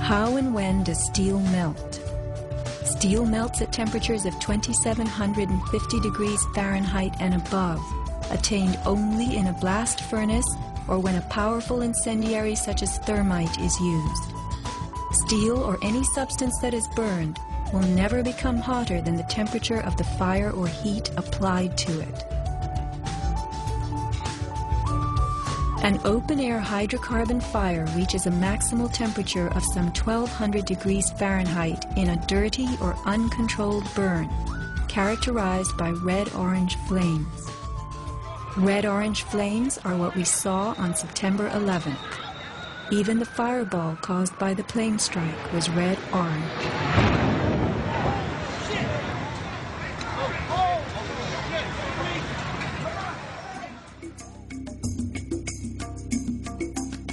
How and when does steel melt? Steel melts at temperatures of 2750 degrees Fahrenheit and above, attained only in a blast furnace or when a powerful incendiary such as thermite is used. Steel or any substance that is burned will never become hotter than the temperature of the fire or heat applied to it. An open-air hydrocarbon fire reaches a maximal temperature of some 1200 degrees Fahrenheit in a dirty or uncontrolled burn, characterized by red-orange flames. Red-orange flames are what we saw on September 11th. Even the fireball caused by the plane strike was red-orange.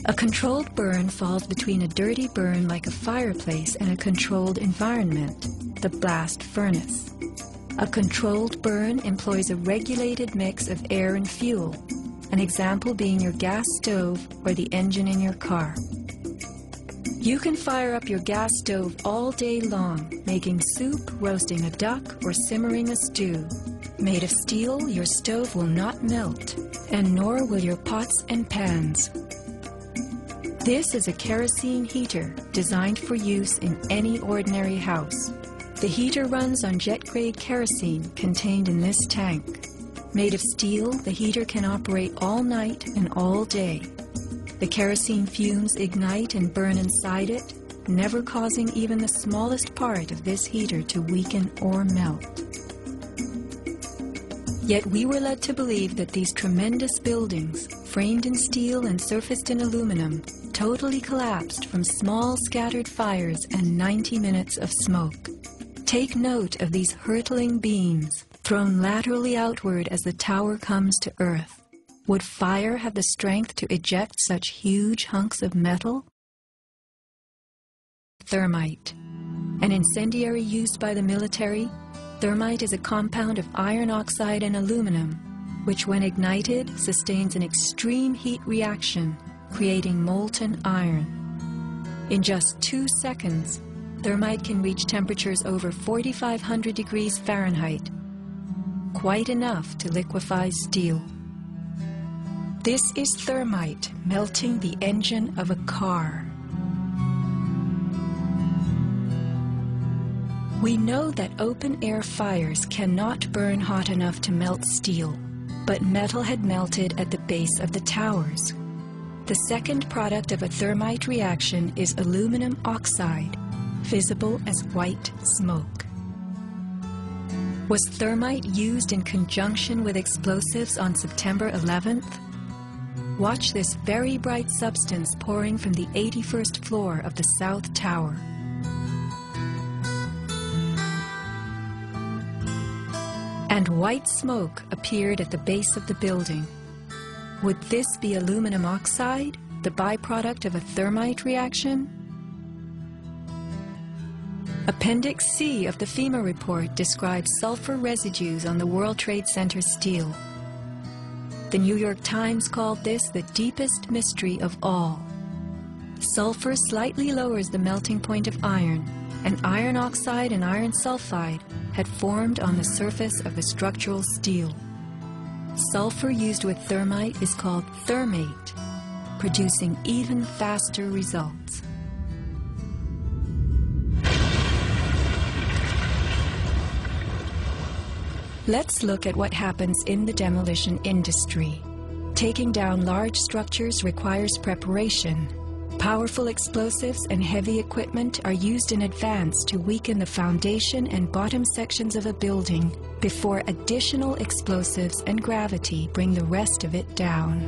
A controlled burn falls between a dirty burn like a fireplace and a controlled environment, the blast furnace. A controlled burn employs a regulated mix of air and fuel, an example being your gas stove or the engine in your car. You can fire up your gas stove all day long, making soup, roasting a duck, or simmering a stew. Made of steel, your stove will not melt, and nor will your pots and pans. This is a kerosene heater designed for use in any ordinary house. The heater runs on jet-grade kerosene contained in this tank. Made of steel, the heater can operate all night and all day. The kerosene fumes ignite and burn inside it, never causing even the smallest part of this heater to weaken or melt. Yet we were led to believe that these tremendous buildings, framed in steel and surfaced in aluminum, totally collapsed from small scattered fires and 90 minutes of smoke. Take note of these hurtling beams, thrown laterally outward as the tower comes to earth. Would fire have the strength to eject such huge hunks of metal? Thermite. An incendiary used by the military, thermite is a compound of iron oxide and aluminum, which when ignited sustains an extreme heat reaction, creating molten iron. In just 2 seconds, thermite can reach temperatures over 4,500 degrees Fahrenheit, quite enough to liquefy steel. This is thermite melting the engine of a car. We know that open-air fires cannot burn hot enough to melt steel, but metal had melted at the base of the towers. The second product of a thermite reaction is aluminum oxide, visible as white smoke. Was thermite used in conjunction with explosives on September 11th? Watch this very bright substance pouring from the 81st floor of the South Tower. And white smoke appeared at the base of the building. Would this be aluminum oxide, the byproduct of a thermite reaction? Appendix C of the FEMA report describes sulfur residues on the World Trade Center steel. The New York Times called this the deepest mystery of all. Sulfur slightly lowers the melting point of iron, and iron oxide and iron sulfide had formed on the surface of the structural steel. Sulfur used with thermite is called thermate, producing even faster results. Let's look at what happens in the demolition industry. Taking down large structures requires preparation. Powerful explosives and heavy equipment are used in advance to weaken the foundation and bottom sections of a building before additional explosives and gravity bring the rest of it down.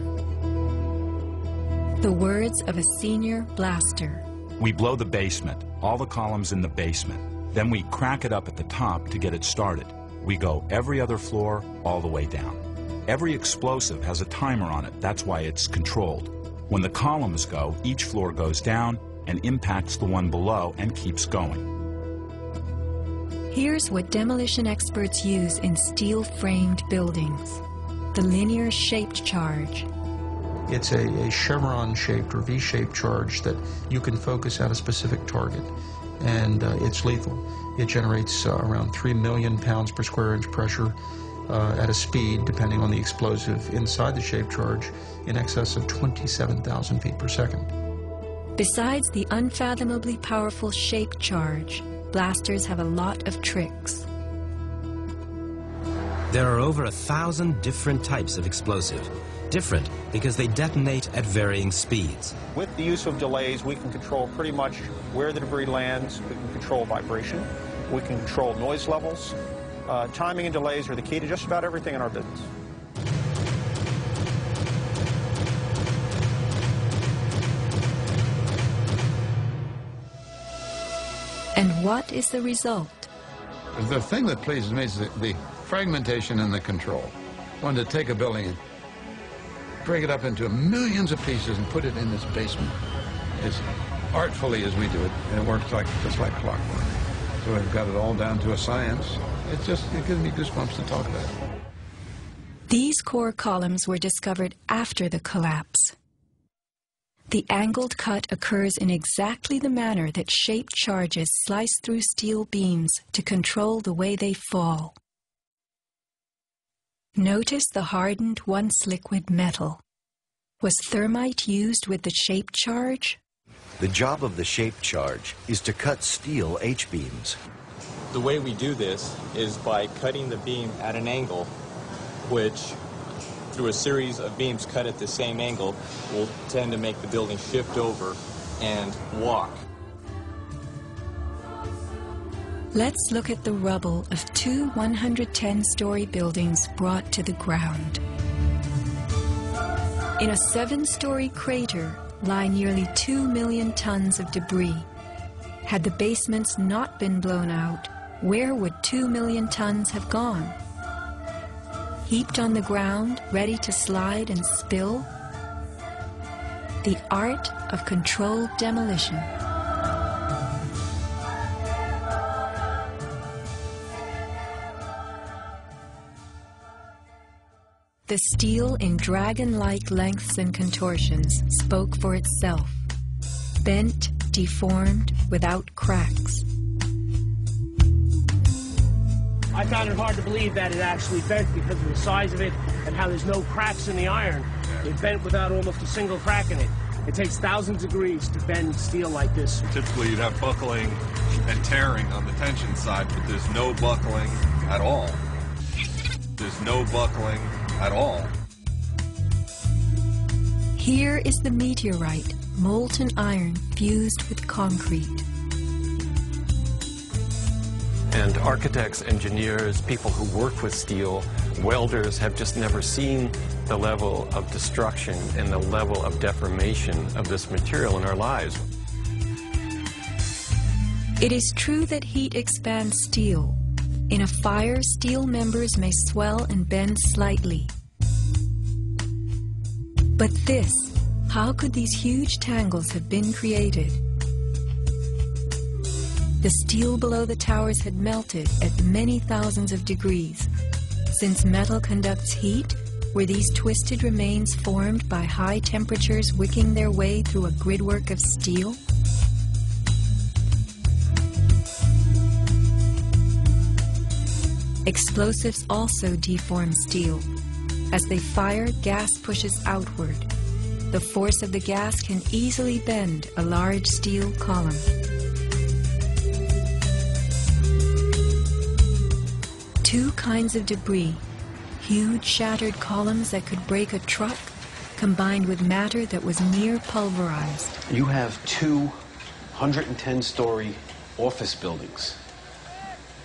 The words of a senior blaster. We blow the basement, all the columns in the basement. Then we crack it up at the top to get it started. We go every other floor all the way down. Every explosive has a timer on it. That's why it's controlled. When the columns go, each floor goes down and impacts the one below and keeps going. Here's what demolition experts use in steel-framed buildings: the linear shaped charge. It's a chevron-shaped or V-shaped charge that you can focus at a specific target, and it's lethal. It generates around 3 million pounds per square inch pressure at a speed, depending on the explosive inside the shaped charge, in excess of 27,000 feet per second. Besides the unfathomably powerful shaped charge, blasters have a lot of tricks. There are over 1,000 different types of explosive. Different because they detonate at varying speeds. With the use of delays, we can control pretty much where the debris lands. We can control vibration. We can control noise levels. Timing and delays are the key to just about everything in our business. And what is the result? The thing that pleases me is the fragmentation and the control. One to take a building and break it up into millions of pieces and put it in this basement as artfully as we do it, and it works just like clockwork. So we've got it all down to a science. It gives me goosebumps to talk about it. These core columns were discovered after the collapse. The angled cut occurs in exactly the manner that shaped charges slice through steel beams to control the way they fall. Notice the hardened once-liquid metal. Was thermite used with the shaped charge? The job of the shaped charge is to cut steel H-beams. The way we do this is by cutting the beam at an angle, which, through a series of beams cut at the same angle, will tend to make the building shift over and walk. Let's look at the rubble of two 110-story buildings brought to the ground. In a 7-story crater lie nearly 2 million tons of debris. Had the basements not been blown out, where would 2 million tons have gone? Heaped on the ground, ready to slide and spill? The art of controlled demolition. The steel in dragon-like lengths and contortions spoke for itself. Bent, deformed, without cracks. I found it hard to believe that it actually bent because of the size of it and how there's no cracks in the iron. It bent without almost a single crack in it. It takes thousands of degrees to bend steel like this. Typically you'd have buckling and tearing on the tension side, but there's no buckling at all. There's no buckling at all. Here is the meteorite, molten iron fused with concrete. And architects, engineers, people who work with steel, welders have just never seen the level of destruction and the level of deformation of this material in our lives. It is true that heat expands steel. In a fire, steel members may swell and bend slightly. But this, how could these huge tangles have been created? The steel below the towers had melted at many thousands of degrees. Since metal conducts heat, were these twisted remains formed by high temperatures wicking their way through a gridwork of steel? Explosives also deform steel. As they fire, gas pushes outward. The force of the gas can easily bend a large steel column. Two kinds of debris, huge shattered columns that could break a truck, combined with matter that was near pulverized. You have two 110-story office buildings.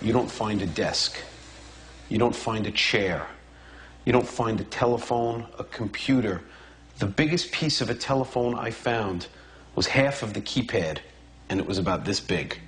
You don't find a desk. You don't find a chair. You don't find a telephone, a computer. The biggest piece of a telephone I found was half of the keypad, and it was about this big.